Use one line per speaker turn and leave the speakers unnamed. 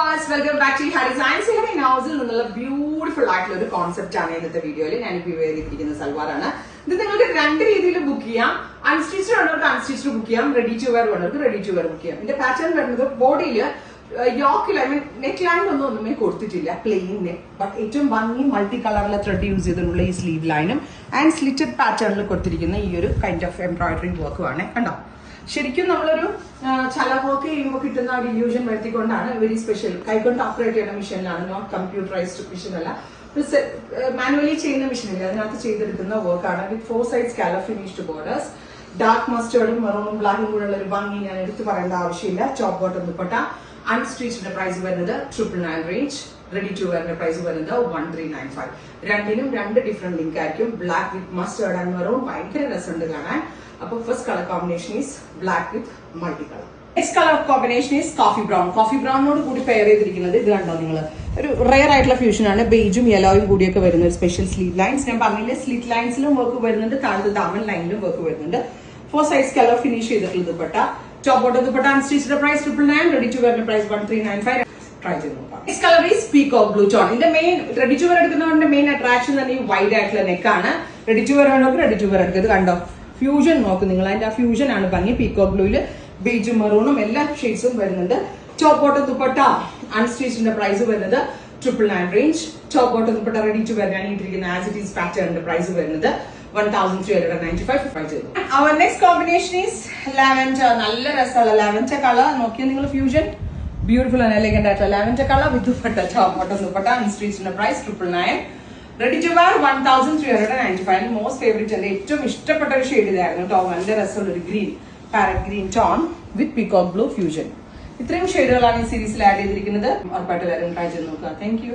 viewers, welcome back to Hari Science. Here in house നിന്നുള്ള beautiful ആയിട്ടുള്ള ഒരു concept ആണ് ഇന്നത്തെ വീഡിയോയിൽ ഞാൻ ഇപ്പോൾ വെയർ ചെയ്തിരിക്കുന്ന സൽവാറാണ്. ഇത് നിങ്ങൾക്ക് രണ്ട് രീതിയിൽ ബുക്ക് ചെയ്യാം. അൺസ്റ്റിച്ച്ഡ് ഉള്ളവർക്ക് അൺസ്റ്റിച്ച്ഡ് ബുക്ക് ചെയ്യാം, റെഡി ടു വെയർ ഉള്ളവർക്ക് റെഡി ടു വെയർ ബുക്ക് ചെയ്യാം. ഇതിന്റെ പാറ്റേൺ വരുന്നത് ബോഡിയിൽ യോക്കിൽ നെക്ക് ലൈൻ ഒന്നുമേ കൊടുത്തിട്ടില്ല, പ്ലെയിൻ നെക്ക്. ബട്ട് ഏറ്റവും ഭംഗി മൾട്ടി കളറിലെ ത്രെഡ് യൂസ് ചെയ്തിട്ടുള്ള ഈ സ്ലീവ് ലൈനും ആൻഡ് സ്ലിറ്റഡ് പാറ്റേണിൽ കൊടുത്തിരിക്കുന്ന ഈ ഒരു കൈൻഡ് ഓഫ് എംബ്രോയിഡറി വർക്കുമാണ്. കണ്ടോ, ശരിക്കും നമ്മളൊരു ചല വർക്ക് ചെയ്യുമ്പോൾ കിട്ടുന്ന ഒരു ഇല്യൂഷൻ വരുത്തിക്കൊണ്ടാണ്. വെരി സ്പെഷ്യൽ, കൈകൊണ്ട് ഓപ്പറേറ്റ് ചെയ്യുന്ന മെഷീനിലാണ്, നോട്ട് കമ്പ്യൂട്ടറൈസ്ഡ് മെഷീൻ അല്ല, മാനുവലി ചെയ്യുന്ന മെഷീനില്ല, അതിനകത്ത് ചെയ്തെടുക്കുന്ന വർക്കാണ്. With 4 sides scallop finished borders. Dark മസ്റ്റേർഡും മെറൂണും ബ്ലാക്കും കൂടെ ഉള്ള ഒരു ഭംഗി ഞാൻ എടുത്ത് പറയേണ്ട ആവശ്യമില്ല. Top bottom dupatta. അൺസ്റ്റിച്ചിന്റെ പ്രൈസ് വരുന്നത് 999 റേഞ്ച്. റെഡി ടു വെയറിന്റെ പ്രൈസ് വരുന്നത് 1395. രണ്ടിനും രണ്ട് ഡിഫറെന്റ് ലിങ്ക് ആയിരിക്കും. Black with mustard and maroon ഭയങ്കര രസമുണ്ട് കാണാൻ. അപ്പൊ first colour combination is black with multi colour. Next colour combination is coffee brown. Coffee ബ്രൗണിനോട് കൂടി പെയർ ചെയ്തിരിക്കുന്നത് ഇത് കണ്ടോ നിങ്ങൾ, ഒരു റെയർ ആയിട്ടുള്ള ഫ്യൂഷൻ ആണ്. ബേജും യെലോയും കൂടിയൊക്കെ വരുന്ന ഒരു സ്പെഷ്യൽ സ്ലീവ് ലൈൻസ്. ഞാൻ പറഞ്ഞില്ലേ, സ്ലീറ്റ് ലൈൻസിലും വർക്ക് വരുന്നുണ്ട്, താഴത്തെ ദാമൻ ലൈനിലും വർക്ക് വരുന്നുണ്ട്. 4 sides കളർ ഫിനിഷ് ചെയ്തിട്ടുള്ള dupatta. Top bottom dupatta. Unstitched price 999. Ready to വെയറിന്റെ പ്രൈസ് 1395. ട്രൈ ചെയ്ത് നോക്കാം. Next colour is peacock blue tone. ഇതിന്റെ മെയിൻ റെഡി ടു വെയർ എടുക്കുന്നവരുടെ മെയിൻ അട്രാക്ഷൻ തന്നെ ഈ വൈഡ് ആയിട്ടുള്ള നെക്കാണ്. റെഡി ടു വെയർ വേണമെങ്കിൽ റെഡി ടു വെയർ എടുക്കുക. ഇത് കണ്ടോ, ഫ്യൂഷൻ നോക്കും നിങ്ങൾ, അതിന്റെ ആ ഫ്യൂഷൻ ആണ് ഭംഗി. പീകോക്ക് ബ്ലൂയില് ബേജും മെറൂണും എല്ലാ ഷെയ്ഡ്സും വരുന്നുണ്ട്. Top bottom dupatta. അൺസ്റ്റിച്ചിന്റെ പ്രൈസ് വരുന്നത് 999 range. Top bottom dupatta ready to wear ഞാൻ ഇട്ടിരിക്കുന്ന ആസ് ഇറ്റ് ഈസ് പാറ്റേണിന്റെ പ്രൈസ് വരുന്നത് 1395. അവർ നെക്സ്റ്റ് കോമ്പിനേഷൻ ഈസ് ലാവൻഡർ. നല്ല രസമുള്ള ലാവൻഡർ കളർ നോക്കിയാൽ നിങ്ങൾ, ഫ്യൂഷൻ ബ്യൂട്ടിഫുൾ ആൻഡ് എലഗന്റ് ആയിട്ടുള്ള lavender colour with dupatta. Top bottom dupatta. അൺസ്റ്റിച്ചിന്റെ price 999. Ready to wear 1395. Most favourite, എന്റെ ഏറ്റവും ഇഷ്ടപ്പെട്ട ഒരു ഷെയ്ഡ് ഇതായിരുന്നു കേട്ടോ. നല്ല രസമുള്ള ഒരു ഗ്രീൻ, പാരറ്റ് ഗ്രീൻ ടോൺ വിത്ത് പീകോക്ക് ബ്ലൂ ഫ്യൂഷൻ. ഇത്രയും ഷെയ്ഡുകളാണ് ഈ സീരീസിൽ ആഡ് ചെയ്തിരിക്കുന്നത്. ഉറപ്പായിട്ട് എല്ലാവരും ട്രൈ ചെയ്ത് നോക്കുക. Thank you.